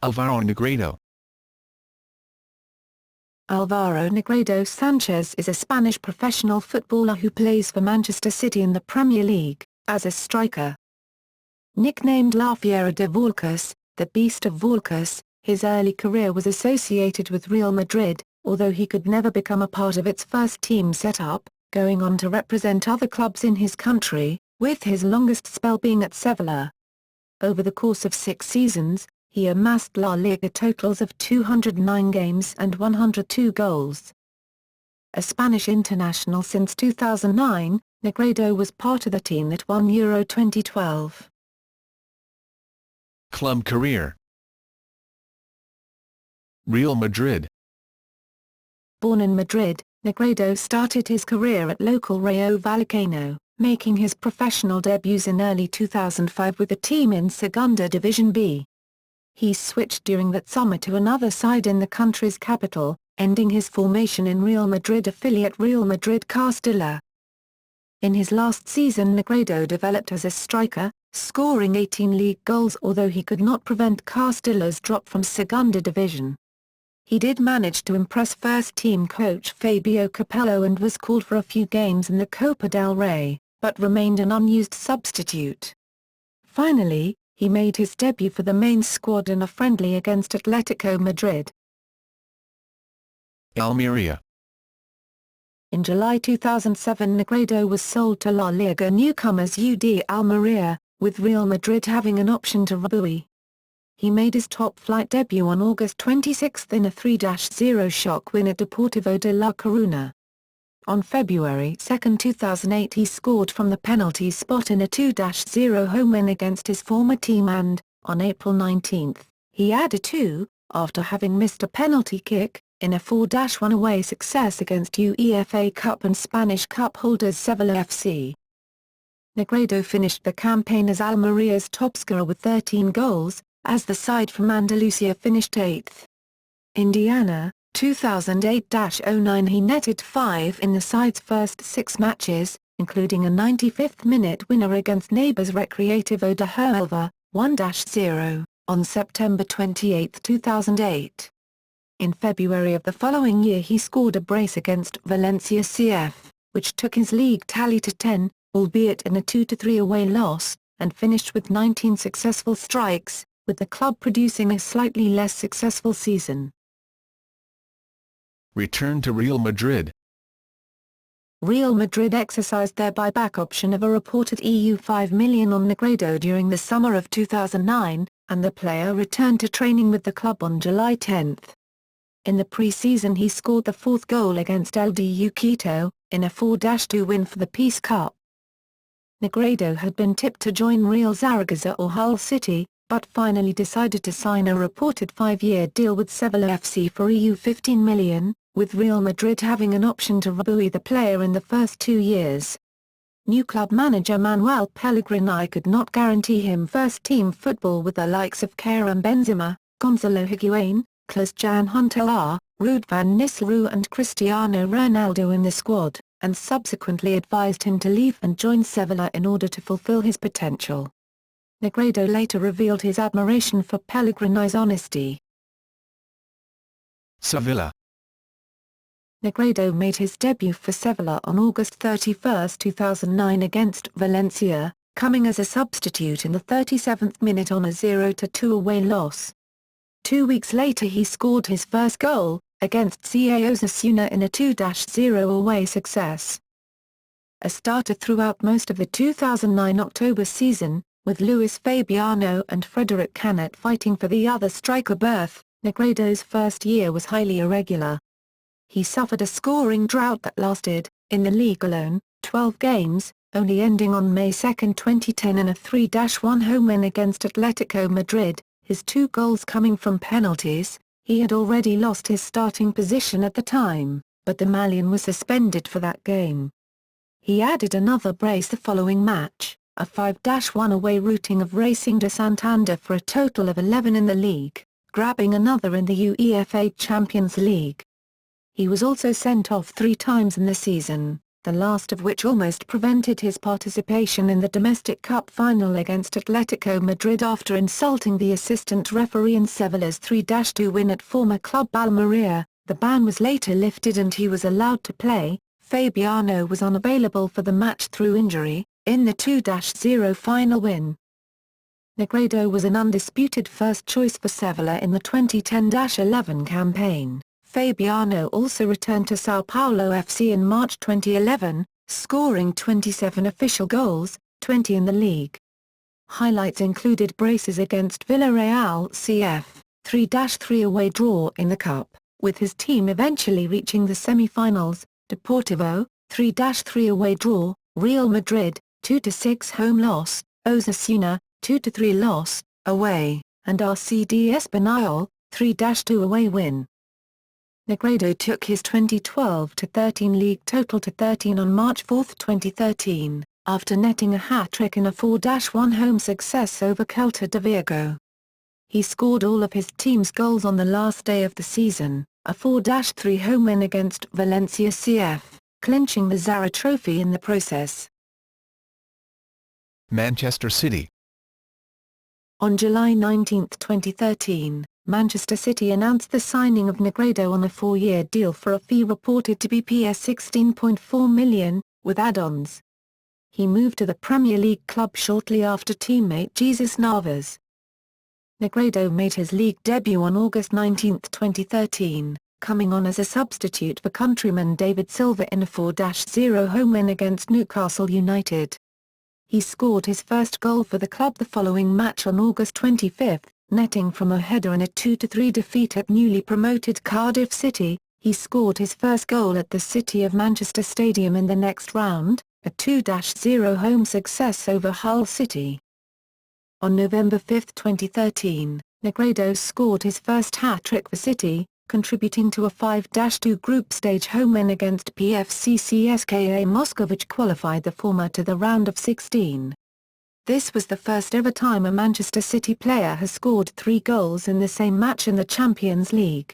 Álvaro Negredo. Álvaro Negredo Sánchez is a Spanish professional footballer who plays for Manchester City in the Premier League, as a striker. Nicknamed La Fiera de Volcas, the Beast of Volcas, his early career was associated with Real Madrid, although he could never become a part of its first-team setup, going on to represent other clubs in his country, with his longest spell being at Sevilla. Over the course of 6 seasons, he amassed La Liga totals of 209 games and 102 goals. A Spanish international since 2009, Negredo was part of the team that won Euro 2012. Club career. Real Madrid. Born in Madrid, Negredo started his career at local Rayo Vallecano, making his professional debuts in early 2005 with the team in Segunda Division B. He switched during that summer to another side in the country's capital, ending his formation in Real Madrid affiliate Real Madrid Castilla. In his last season Negredo developed as a striker, scoring 18 league goals although he could not prevent Castilla's drop from Segunda Division. He did manage to impress first-team coach Fabio Capello and was called for a few games in the Copa del Rey, but remained an unused substitute. Finally, he made his debut for the main squad in a friendly against Atletico Madrid. Almeria. In July 2007 Negredo was sold to La Liga newcomers UD Almeria, with Real Madrid having an option to Rabui. He made his top-flight debut on August 26 in a 3-0 shock win at Deportivo de La Coruña. On February 2, 2008 he scored from the penalty spot in a 2-0 home win against his former team and, on April 19, he added 2, after having missed a penalty kick, in a 4-1 away success against UEFA Cup and Spanish Cup holders Sevilla FC. Negredo finished the campaign as Almeria's topscorer with 13 goals, as the side from Andalusia finished 8th. Indiana, 2008-09 He netted 5 in the side's first 6 matches, including a 95th-minute winner against neighbours Recreativo de Huelva, 1-0, on September 28, 2008. In February of the following year he scored a brace against Valencia CF, which took his league tally to 10, albeit in a 2-3 away loss, and finished with 19 successful strikes, with the club producing a slightly less successful season. Return to Real Madrid. Real Madrid exercised their buyback option of a reported €5 million on Negredo during the summer of 2009, and the player returned to training with the club on July 10. In the pre-season he scored the 4th goal against LDU Quito, in a 4-2 win for the Peace Cup. Negredo had been tipped to join Real Zaragoza or Hull City, but finally decided to sign a reported 5-year deal with Sevilla FC for €15 million, with Real Madrid having an option to Rabui the player in the first 2 years. New club manager Manuel Pellegrini could not guarantee him first-team football with the likes of Karim Benzema, Gonzalo Higuain, Klaas-Jan Huntelaar, Ruud van Nistelrooy and Cristiano Ronaldo in the squad, and subsequently advised him to leave and join Sevilla in order to fulfill his potential. Negredo later revealed his admiration for Pellegrini's honesty. Sevilla. Negredo made his debut for Sevilla on August 31, 2009 against Valencia, coming as a substitute in the 37th minute on a 0-2 away loss. 2 weeks later he scored his first goal, against CA Osasuna in a 2-0 away success. A starter throughout most of the 2009 October season, with Luis Fabiano and Frederic Canet fighting for the other striker berth, Negredo's first year was highly irregular. He suffered a scoring drought that lasted, in the league alone, 12 games, only ending on May 2, 2010 in a 3-1 home win against Atletico Madrid, his 2 goals coming from penalties. He had already lost his starting position at the time, but the Malian was suspended for that game. He added another brace the following match, a 5-1 away routing of Racing de Santander for a total of 11 in the league, grabbing another in the UEFA Champions League. He was also sent off 3 times in the season. the last of which almost prevented his participation in the domestic cup final against Atletico Madrid after insulting the assistant referee in Sevilla's 3-2 win at former club Almeria. The ban was later lifted and he was allowed to play. Fabiano was unavailable for the match through injury, in the 2-0 final win. Negredo was an undisputed first choice for Sevilla in the 2010-11 campaign. Fabiano also returned to Sao Paulo FC in March 2011, scoring 27 official goals, 20 in the league. Highlights included braces against Villarreal CF, 3-3 away draw in the Cup, with his team eventually reaching the semi-finals, Deportivo, 3-3 away draw, Real Madrid, 2-6 home loss, Osasuna, 2-3 loss, away, and RCD Espanyol, 3-2 away win. Negredo took his 2012-13 league total to 13 on March 4, 2013, after netting a hat-trick in a 4-1 home success over Celta de Vigo. He scored all of his team's goals on the last day of the season, a 4-3 home win against Valencia CF, clinching the Zara Trophy in the process. Manchester City. On July 19, 2013, Manchester City announced the signing of Negredo on a 4-year deal for a fee reported to be PS £16.4 million, with add-ons. He moved to the Premier League club shortly after teammate Jesus Navas. Negredo made his league debut on August 19, 2013, coming on as a substitute for countryman David Silva in a 4-0 home win against Newcastle United. He scored his first goal for the club the following match on August 25, netting from a header in a 2-3 defeat at newly promoted Cardiff City. He scored his first goal at the City of Manchester Stadium in the next round, a 2-0 home success over Hull City. On November 5, 2013, Negredo scored his first hat-trick for City, contributing to a 5-2 group stage home win against PFC CSKA Moscow which qualified the former to the round of 16. This was the first ever time a Manchester City player has scored 3 goals in the same match in the Champions League.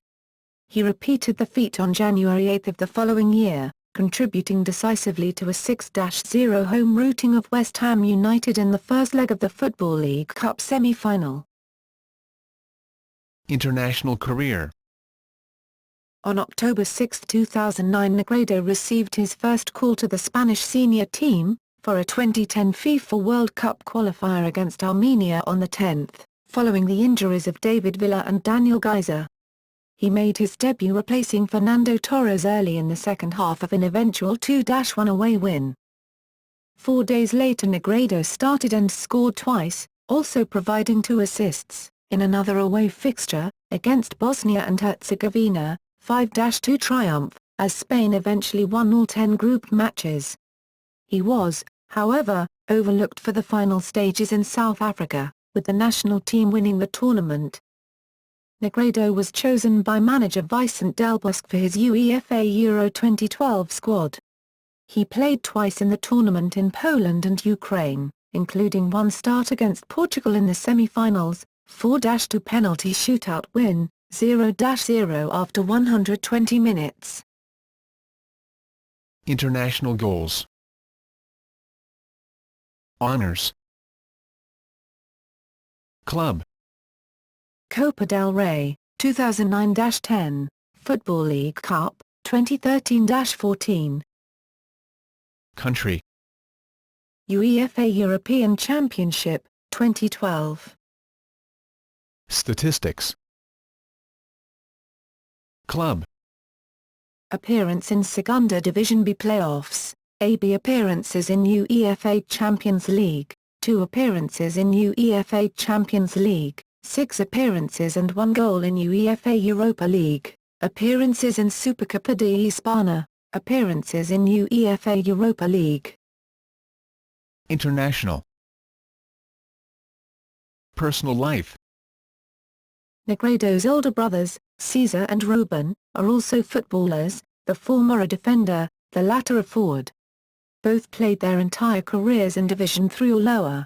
He repeated the feat on January 8 of the following year, contributing decisively to a 6-0 home routing of West Ham United in the first leg of the Football League Cup semi-final. International career. On October 6, 2009, Negredo received his first call to the Spanish senior team, for a 2010 FIFA World Cup qualifier against Armenia on the 10th, following the injuries of David Villa and Daniel Geiser. He made his debut replacing Fernando Torres early in the second half of an eventual 2-1 away win. 4 days later Negredo started and scored twice, also providing 2 assists, in another away fixture, against Bosnia and Herzegovina, 5-2 triumph, as Spain eventually won all 10 group matches. He was, however, overlooked for the final stages in South Africa, with the national team winning the tournament. Negredo was chosen by manager Vicente Del Bosque for his UEFA Euro 2012 squad. He played twice in the tournament in Poland and Ukraine, including one start against Portugal in the semi-finals, 4-2 penalty shootout win, 0-0 after 120 minutes. International goals. Honors. Club. Copa del Rey, 2009-10, Football League Cup, 2013-14. Country. UEFA European Championship, 2012. Statistics. Club. Appearance in Segunda Division B playoffs, AB appearances in UEFA Champions League, 2 appearances in UEFA Champions League, 6 appearances and 1 goal in UEFA Europa League, appearances in Supercopa de España, appearances in UEFA Europa League. International. Personal life. Negredo's older brothers, Cesar and Ruben, are also footballers, the former a defender, the latter a forward. Both played their entire careers in Division 3 or lower.